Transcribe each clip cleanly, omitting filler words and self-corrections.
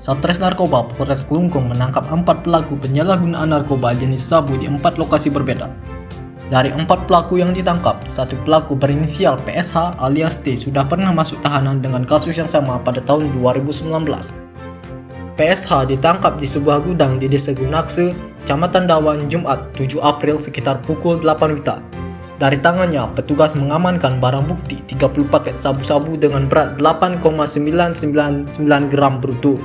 Satres Narkoba Polres Kelungkung menangkap 4 pelaku penyalahgunaan narkoba jenis sabu di 4 lokasi berbeda. Dari 4 pelaku yang ditangkap, 1 pelaku berinisial PSH alias T sudah pernah masuk tahanan dengan kasus yang sama pada tahun 2019. PSH ditangkap di sebuah gudang di Desa Gunakse, Kecamatan Dawan, Jumat 7 April sekitar pukul 8 WITA. Dari tangannya, petugas mengamankan barang bukti 30 paket sabu-sabu dengan berat 8,999 gram bruto.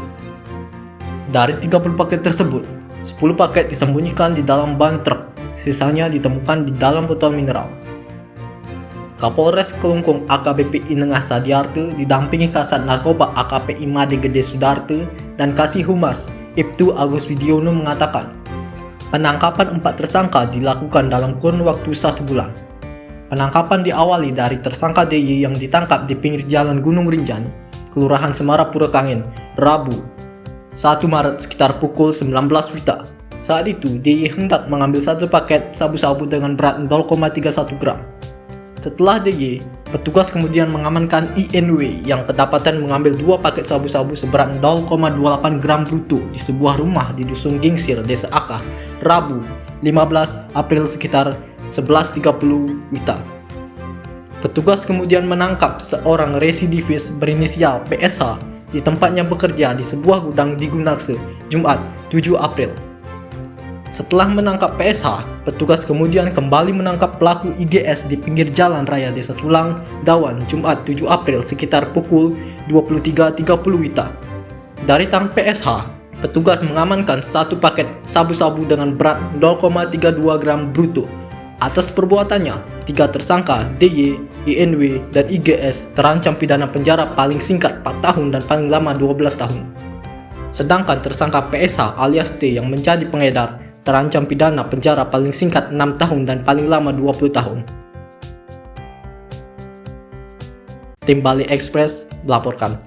Dari 30 paket tersebut, 10 paket disembunyikan di dalam ban truk, sisanya ditemukan di dalam botol mineral. Kapolres Kelungkung AKBP Inengah Sadiarte didampingi Kasat Narkoba AKP Imade Gede Sudarte dan Kasih Humas Ibtu Agus Widiono mengatakan, penangkapan 4 tersangka dilakukan dalam kurun waktu 1 bulan. Penangkapan diawali dari tersangka DY yang ditangkap di pinggir jalan Gunung Rinjani, Kelurahan Semarapura Kangen, Rabu 1 Maret sekitar pukul 19 WITA. Saat itu, DY hendak mengambil 1 paket sabu-sabu dengan berat 0,31 gram. Setelah DY, petugas kemudian mengamankan INW yang kedapatan mengambil 2 paket sabu-sabu seberat 0,28 gram bruto di sebuah rumah di Dusun Gingsir, Desa Akah, Rabu 15 April sekitar 11.30 WITA. Petugas kemudian menangkap seorang residivis berinisial PSH di tempatnya bekerja di sebuah gudang di Gunakse, Jumat 7 April. Setelah menangkap PSH, petugas kemudian kembali menangkap pelaku IGS di pinggir jalan raya Desa Culang, Dawan, Jumat 7 April sekitar pukul 23.30 WITA. Dari tang PSH, petugas mengamankan 1 paket sabu-sabu dengan berat 0,32 gram bruto. Atas perbuatannya, 3 tersangka DY, INW, dan IGS terancam pidana penjara paling singkat 4 tahun dan paling lama 12 tahun. Sedangkan tersangka PSH alias T yang menjadi pengedar terancam pidana penjara paling singkat 6 tahun dan paling lama 20 tahun. Tim Bali Express melaporkan.